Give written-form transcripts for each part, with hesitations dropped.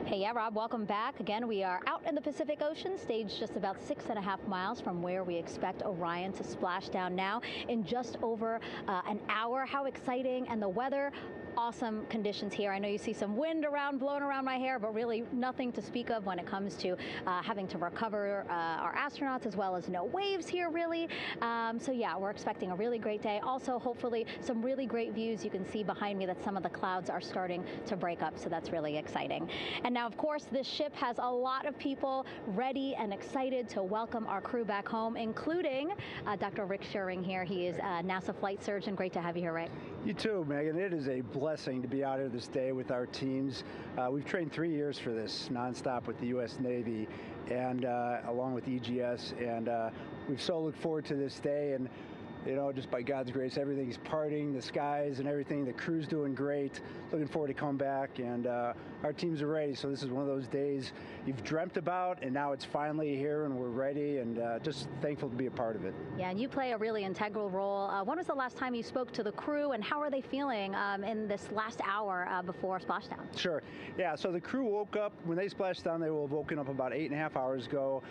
Hey, yeah, Rob, welcome back. Again, we are out in the Pacific Ocean, staged just about 6.5 miles from where we expect Orion to splash down now in just over an hour. How exciting, and the weather, awesome conditions here. I know you see some wind blowing around my hair, but really nothing to speak of when it comes to having to recover our astronauts, as well as no waves here, really. So yeah, we're expecting a really great day. Also, hopefully, some really great views. You can see behind me that some of the clouds are starting to break up, so that's really exciting. And now, of course, this ship has a lot of people ready and excited to welcome our crew back home, including Dr. Rick Schuring here. He is a NASA flight surgeon. Great to have you here, Rick. You too, Megan. It is a blessing to be out here this day with our teams. We've trained 3 years for this nonstop with the U.S. Navy and along with EGS, and we've so looked forward to this day. And you know, just by God's grace, everything's parting, the skies and everything. The crew's doing great. Looking forward to come back, and our teams are ready. So this is one of those days you've dreamt about, and now it's finally here, and we're ready, and just thankful to be a part of it. Yeah, and you play a really integral role. When was the last time you spoke to the crew, and how are they feeling in this last hour before splashdown? Sure. Yeah, so the crew woke up, when they splashed down, they will have woken up about 8.5 hours ago.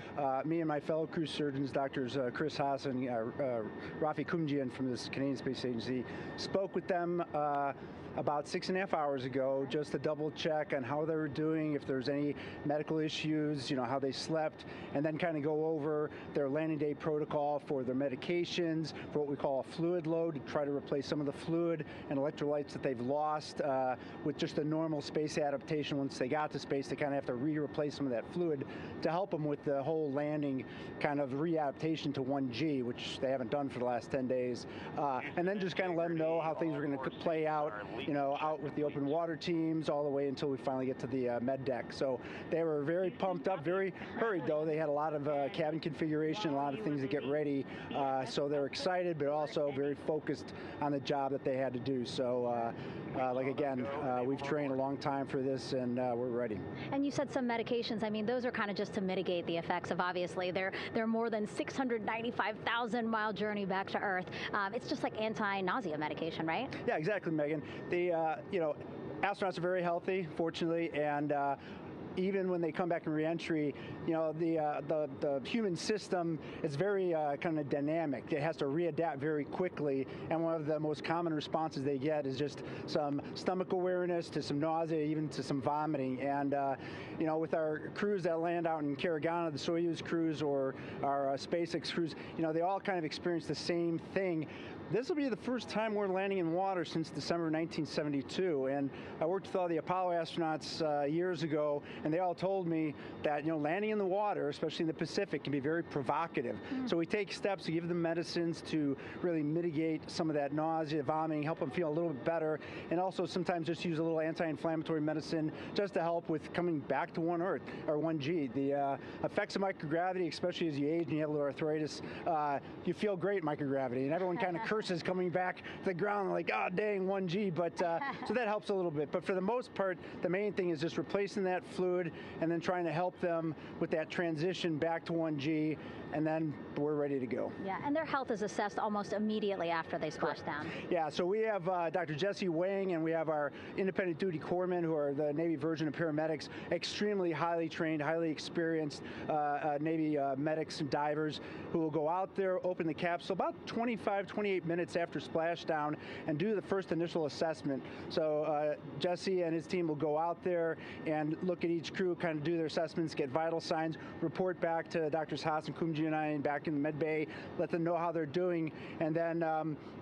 Me and my fellow crew surgeons, Doctors Chris Haas and Rafi Kumjian from the Canadian Space Agency, spoke with them about 6.5 hours ago, just to double check on how they were doing, if there's any medical issues, you know, how they slept, and then kind of go over their landing day protocol for their medications, for what we call a fluid load, to try to replace some of the fluid and electrolytes that they've lost with just a normal space adaptation. Once they got to space, they kind of have to replace some of that fluid to help them with the whole landing kind of readaptation to 1G, which they haven't done for the last 10 days. And then just kind of let them know how things are going to play out, you know, out with the open water teams all the way until we finally get to the med deck. So they were very pumped up, very hurried though. They had a lot of cabin configuration, a lot of things to get ready. So they're excited, but also very focused on the job that they had to do. So like again, we've trained a long time for this, and we're ready. And you said some medications. I mean, those are kind of just to mitigate the effects of, obviously, their more than 695,000-mile journey back to Earth. It's just like anti-nausea medication, right? Yeah, exactly, Megan. The you know, astronauts are very healthy, fortunately, and even when they come back in reentry, you know, the human system is very kind of dynamic. It has to readapt very quickly, and one of the most common responses they get is just some stomach awareness, to some nausea, even to some vomiting. And you know, with our crews that land out in Karagana, the Soyuz crews or our SpaceX crews, you know, they all kind of experience the same thing. This will be the first time we're landing in water since December 1972, and I worked with all the Apollo astronauts years ago, and they all told me that, you know, landing in the water, especially in the Pacific, can be very provocative. So we take steps to give them medicines to really mitigate some of that nausea, vomiting, help them feel a little bit better, and also sometimes just use a little anti-inflammatory medicine just to help with coming back to 1 Earth, or 1G. The effects of microgravity, especially as you age and you have a little arthritis, you feel great in microgravity, and everyone kind of curses coming back to the ground, like, oh, dang, 1G, but so that helps a little bit. But for the most part, the main thing is just replacing that fluid and then trying to help them with that transition back to 1G, and then we're ready to go. Yeah, and their health is assessed almost immediately after they splash down. Yeah, so we have Dr. Jesse Wang, and we have our independent duty corpsmen, who are the Navy version of paramedics, extremely highly trained, highly experienced Navy medics and divers, who will go out there, open the capsule about 25, 28 minutes after splashdown, and do the first initial assessment. So Jesse and his team will go out there and look at each crew, kind of do their assessments, get vital signs, report back to Drs. Haas and Kumji and I back in the med bay, let them know how they're doing, and then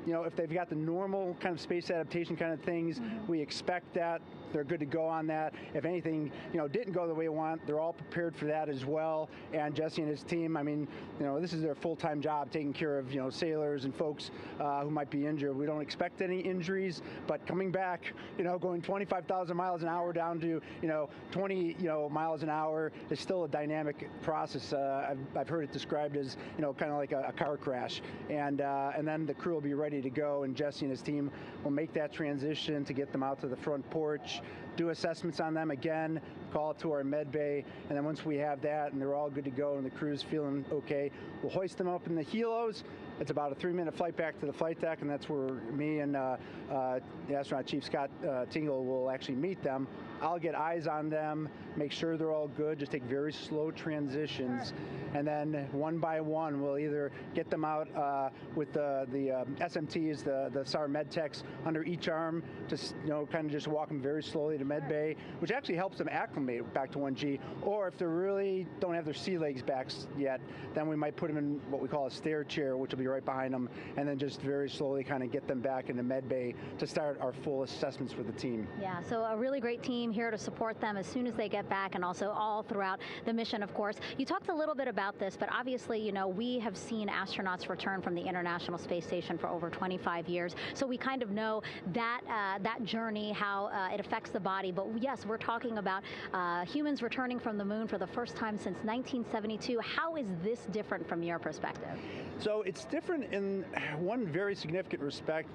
you know, if they've got the normal kind of space adaptation kind of things, we expect that. They're good to go on that. If anything, you know, didn't go the way we want, they're all prepared for that as well. And Jesse and his team, I mean, you know, this is their full-time job, taking care of, you know, sailors and folks who might be injured. We don't expect any injuries, but coming back, you know, going 25,000 miles an hour down to, you know, 20, you know, miles an hour is still a dynamic process. I've heard it described as, you know, kind of like a car crash. And then the crew will be ready to go, and Jesse and his team will make that transition to get them out to the front porch, do assessments on them again, call it to our med bay, and then once we have that and they're all good to go and the crew's feeling okay, we'll hoist them up in the helos, It's about a 3-minute flight back to the flight deck, and that's where me and the astronaut chief, Scott Tingle, will actually meet them. I'll get eyes on them, make sure they're all good, just take very slow transitions, and then one by one we'll either get them out with the SMTs, the SAR med techs, under each arm to kind of just walk them very slowly to med bay, which actually helps them acclimate back to 1G. Or if they really don't have their sea legs back yet, then we might put them in what we call a stair chair, which will be right behind them, and then just very slowly kind of get them back into med bay to start our full assessments for the team. Yeah, so a really great team here to support them as soon as they get back, and also all throughout the mission, of course. You talked a little bit about this, but obviously, you know, we have seen astronauts return from the International Space Station for over 25 years, so we kind of know that that journey, how it affects the body. But yes, we're talking about humans returning from the moon for the first time since 1972. How is this different from your perspective? So it's different in one very significant respect.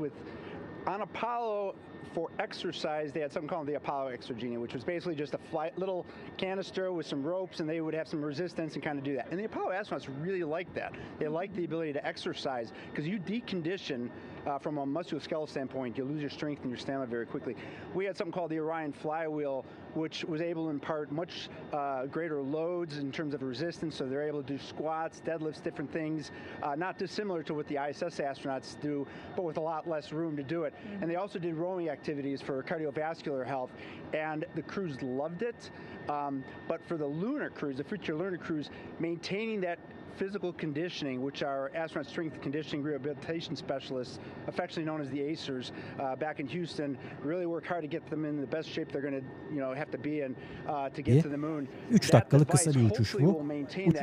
On Apollo, for exercise, they had something called the Apollo Exergenia, which was basically just a little canister with some ropes, and they would have some resistance and kind of do that. And the Apollo astronauts really liked that. They liked the ability to exercise, because you decondition from a musculoskeletal standpoint, you lose your strength and your stamina very quickly. We had something called the Orion flywheel, which was able to impart much greater loads in terms of resistance, so they're able to do squats, deadlifts, different things, not dissimilar to what the ISS astronauts do, but with a lot less room to do it. And they also did rowing activities for cardiovascular health, and the crews loved it. But for the lunar crews, the future lunar crews, maintaining that physical conditioning, which our astronaut strength conditioning rehabilitation specialists, affectionately known as the ACERs, back in Houston, really work hard to get them in the best shape they're going to have to be in to get to the moon. 3 dakikalık kısa bir uçuş bu.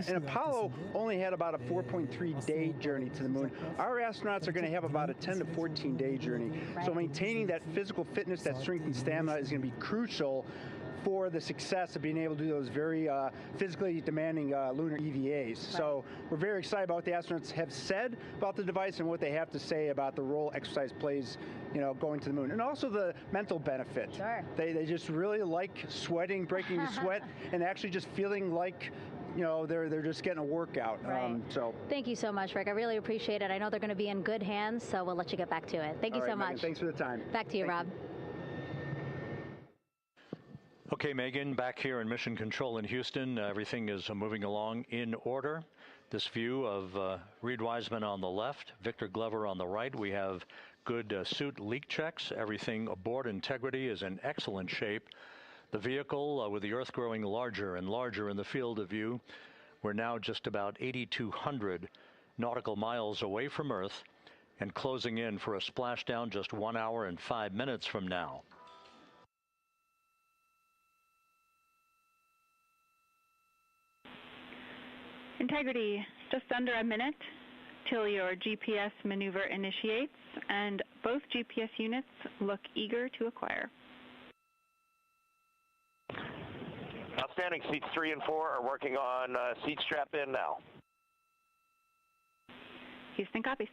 And Apollo only had about a 4.3-day journey to the moon. Our astronauts are going to have about a 10 to 14-day journey. So maintaining that physical fitness, that strength and stamina is going to be crucial for the success of being able to do those very physically demanding lunar EVAs. So we're very excited about what the astronauts have said about the device and what they have to say about the role exercise plays, going to the moon. And also the mental benefit. Sure. They just really like sweating, breaking the sweat, and actually just feeling like they're just getting a workout. Right. So thank you so much, Rick. I really appreciate it. I know they're going to be in good hands, so we'll let you get back to it. Thank you so much. Megan, thanks for the time. Back to you, Rob. Okay, Megan, back here in Mission Control in Houston, everything is moving along in order. This view of Reed Wiseman on the left, Victor Glover on the right. We have good suit leak checks. Everything aboard Integrity is in excellent shape. The vehicle, with the Earth growing larger and larger in the field of view, we're now just about 8,200 nautical miles away from Earth and closing in for a splashdown just 1 hour and 5 minutes from now. Integrity, just under a minute till your GPS maneuver initiates, and both GPS units look eager to acquire. Outstanding. Seats 3 and 4 are working on seat strap in now. Houston copies.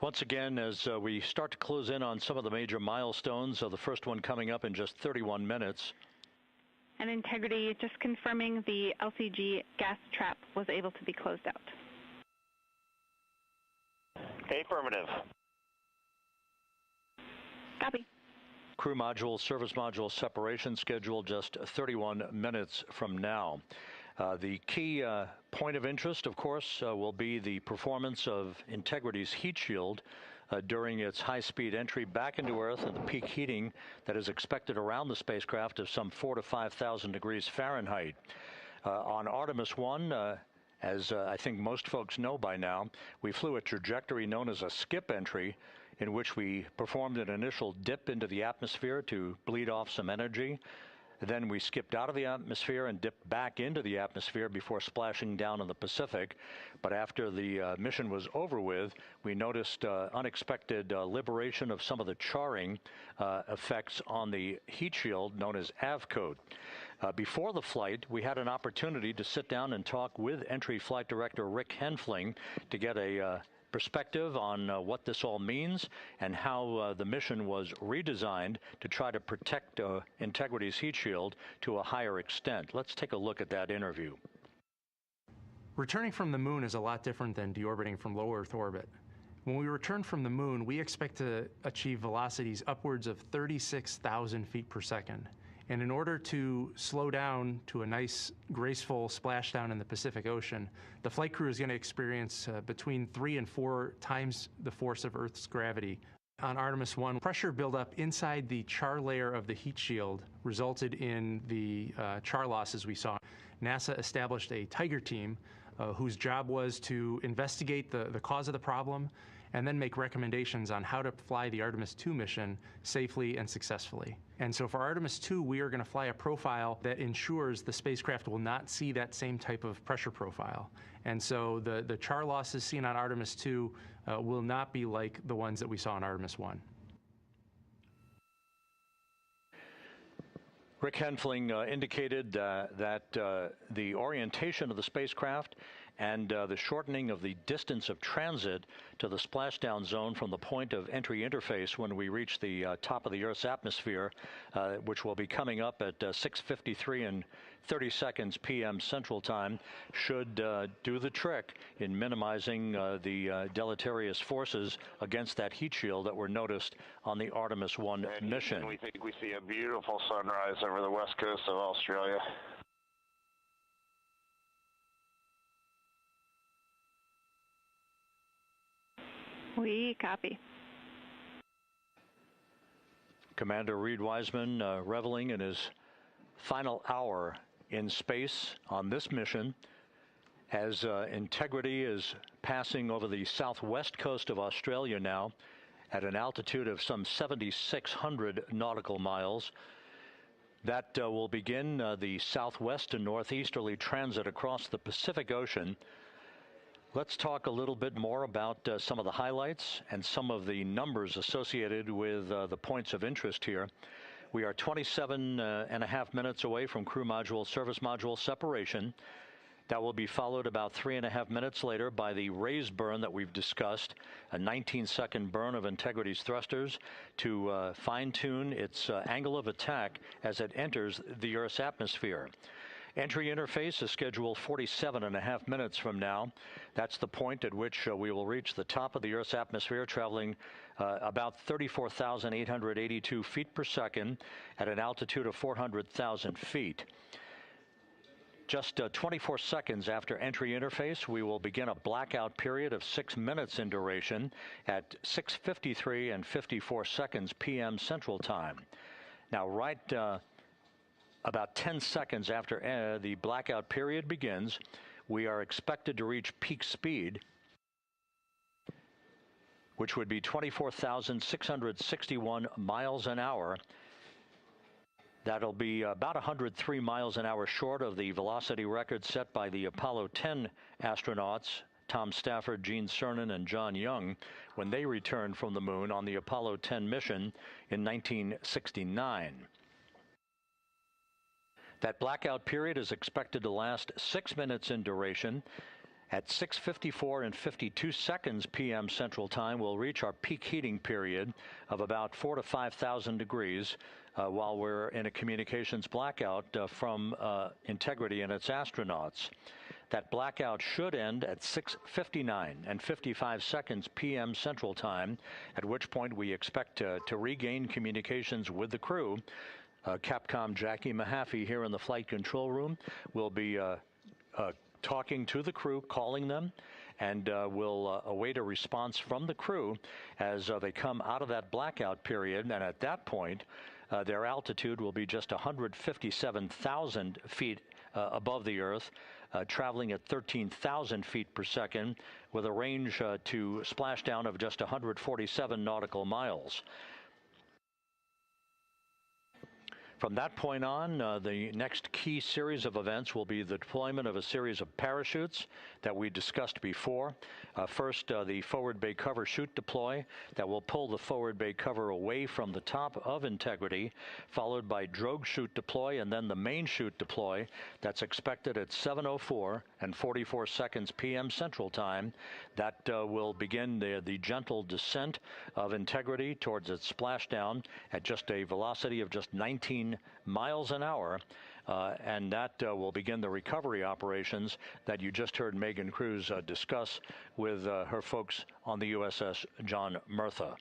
Once again, as we start to close in on some of the major milestones, the first one coming up in just 31 minutes. And Integrity, just confirming the LCG gas trap was able to be closed out. Affirmative. Copy. Crew module, service module separation scheduled just 31 minutes from now. The key point of interest, of course, will be the performance of Integrity's heat shield during its high-speed entry back into Earth and the peak heating that is expected around the spacecraft of some 4,000 to 5,000 degrees Fahrenheit. On Artemis 1, as I think most folks know by now, we flew a trajectory known as a skip entry, in which we performed an initial dip into the atmosphere to bleed off some energy. Then we skipped out of the atmosphere and dipped back into the atmosphere before splashing down in the Pacific. But after the mission was over with, we noticed unexpected liberation of some of the charring effects on the heat shield known as AVCOAT. Before the flight, we had an opportunity to sit down and talk with Entry Flight Director Rick Henfling to get a perspective on what this all means and how the mission was redesigned to try to protect Integrity's heat shield to a higher extent. Let's take a look at that interview. Returning from the moon is a lot different than deorbiting from low Earth orbit. When we return from the moon, we expect to achieve velocities upwards of 36,000 feet per second. And in order to slow down to a nice, graceful splashdown in the Pacific Ocean, the flight crew is going to experience between 3 and 4 times the force of Earth's gravity. On Artemis 1, pressure buildup inside the char layer of the heat shield resulted in the char losses we saw. NASA established a Tiger team whose job was to investigate the cause of the problem and then make recommendations on how to fly the Artemis 2 mission safely and successfully. And so for Artemis 2, we are going to fly a profile that ensures the spacecraft will not see that same type of pressure profile. And so the char losses seen on Artemis 2 will not be like the ones that we saw on Artemis 1. Rick Henfling indicated that the orientation of the spacecraft and the shortening of the distance of transit to the splashdown zone from the point of entry interface when we reach the top of the Earth's atmosphere, which will be coming up at 6:53 and 30 seconds p.m. Central Time, should do the trick in minimizing the deleterious forces against that heat shield that were noticed on the Artemis 1 mission. We think we see a beautiful sunrise over the west coast of Australia. We copy. Commander Reed Wiseman reveling in his final hour in space on this mission as Integrity is passing over the southwest coast of Australia now at an altitude of some 7,600 nautical miles. That will begin the southwest and northeasterly transit across the Pacific Ocean. Let's talk a little bit more about some of the highlights and some of the numbers associated with the points of interest here. We are 27 and a half minutes away from crew module service module separation. That will be followed about 3.5 minutes later by the raise burn that we've discussed, a 19-second burn of Integrity's thrusters to fine-tune its angle of attack as it enters the Earth's atmosphere. Entry interface is scheduled 47 and a half minutes from now. That's the point at which we will reach the top of the Earth's atmosphere, traveling about 34,882 feet per second at an altitude of 400,000 feet. Just 24 seconds after entry interface, we will begin a blackout period of 6 minutes in duration at 6:53 and 54 seconds p.m. Central Time. Now, right about 10 seconds after the blackout period begins, we are expected to reach peak speed, which would be 24,661 miles an hour. That'll be about 103 miles an hour short of the velocity record set by the Apollo 10 astronauts, Tom Stafford, Gene Cernan, and John Young, when they returned from the moon on the Apollo 10 mission in 1969. That blackout period is expected to last 6 minutes in duration. At 6:54 and 52 seconds p.m. Central Time, we'll reach our peak heating period of about 4,000 to 5,000 degrees while we're in a communications blackout from Integrity and its astronauts. That blackout should end at 6:59 and 55 seconds p.m. Central Time, at which point we expect to regain communications with the crew. Capcom Jackie Mahaffey here in the flight control room will be talking to the crew, calling them, and we'll await a response from the crew as they come out of that blackout period. And at that point, their altitude will be just 157,000 feet above the Earth, traveling at 13,000 feet per second with a range to splashdown of just 147 nautical miles. From that point on, the next key series of events will be the deployment of a series of parachutes that we discussed before. First, the forward bay cover chute deploy that will pull the forward bay cover away from the top of Integrity, followed by drogue chute deploy, and then the main chute deploy that's expected at 7:04 and 44 seconds p.m. Central Time. That will begin the gentle descent of Integrity towards its splashdown at just a velocity of just 19 miles an hour. and that will begin the recovery operations that you just heard Megan Cruz discuss with her folks on the USS John Murtha.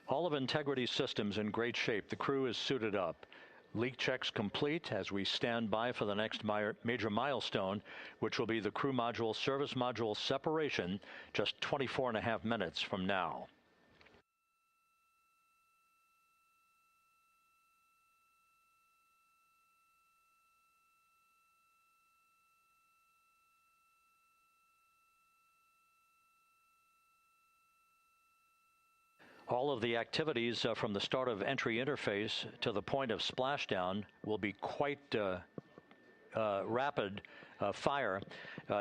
All of Integrity's systems in great shape. The crew is suited up. Leak checks complete as we stand by for the next major milestone, which will be the crew module service module separation just 24.5 minutes from now. All of the activities from the start of entry interface to the point of splashdown will be quite rapid fire,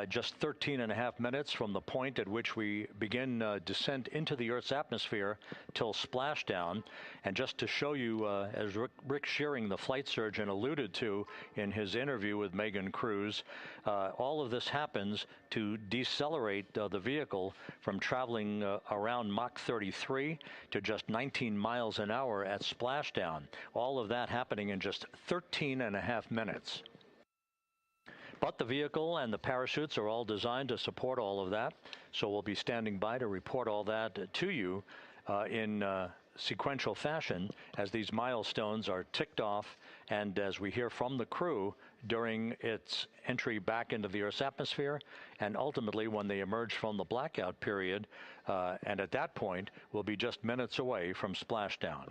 just 13.5 minutes from the point at which we begin descent into the Earth's atmosphere till splashdown. And just to show you, as Rick Shearing, the flight surgeon, alluded to in his interview with Megan Cruz, all of this happens to decelerate the vehicle from traveling around Mach 33 to just 19 miles an hour at splashdown. All of that happening in just 13.5 minutes. But the vehicle and the parachutes are all designed to support all of that, so we'll be standing by to report all that to you in sequential fashion as these milestones are ticked off and as we hear from the crew during its entry back into the Earth's atmosphere and ultimately when they emerge from the blackout period, and at that point we'll be just minutes away from splashdown.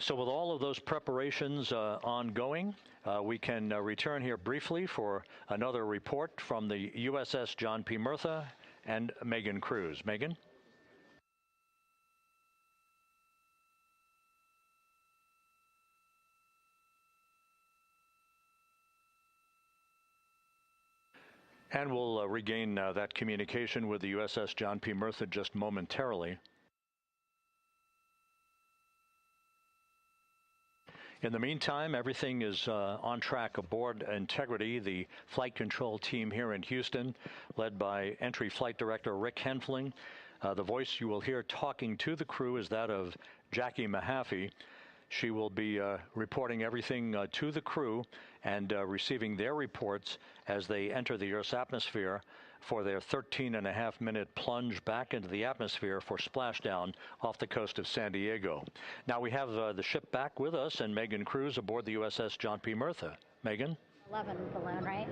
So with all of those preparations ongoing, we can return here briefly for another report from the USS John P. Murtha and Megan Cruz. Megan? And we'll regain that communication with the USS John P. Murtha just momentarily. In the meantime, everything is on track aboard Integrity, the flight control team here in Houston, led by Entry Flight Director Rick Henfling. The voice you will hear talking to the crew is that of Jackie Mahaffey. She will be reporting everything to the crew and receiving their reports as they enter the Earth's atmosphere for their 13.5-minute plunge back into the atmosphere for splashdown off the coast of San Diego. Now we have the ship back with us and Megan Cruz aboard the USS John P. Murtha. Megan? 11 balloon, right?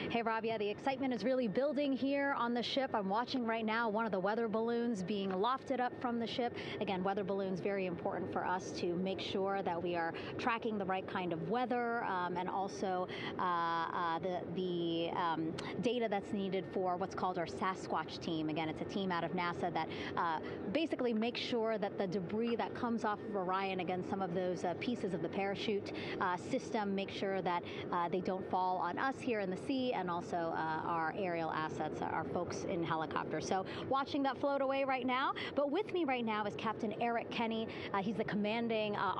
Hey, Rob, yeah, the excitement is really building here on the ship. I'm watching right now one of the weather balloons being lofted up from the ship. Again, weather balloons, very important for us to make sure that we are tracking the right kind of weather and also the data that's needed for what's called our Sasquatch team. Again, it's a team out of NASA that basically makes sure that the debris that comes off of Orion, again, some of those pieces of the parachute system, make sure that they don't fall on us here in the sea, and also our aerial assets, our folks in helicopters. So watching that float away right now. But with me right now is Captain Eric Kenny. He's the commanding officer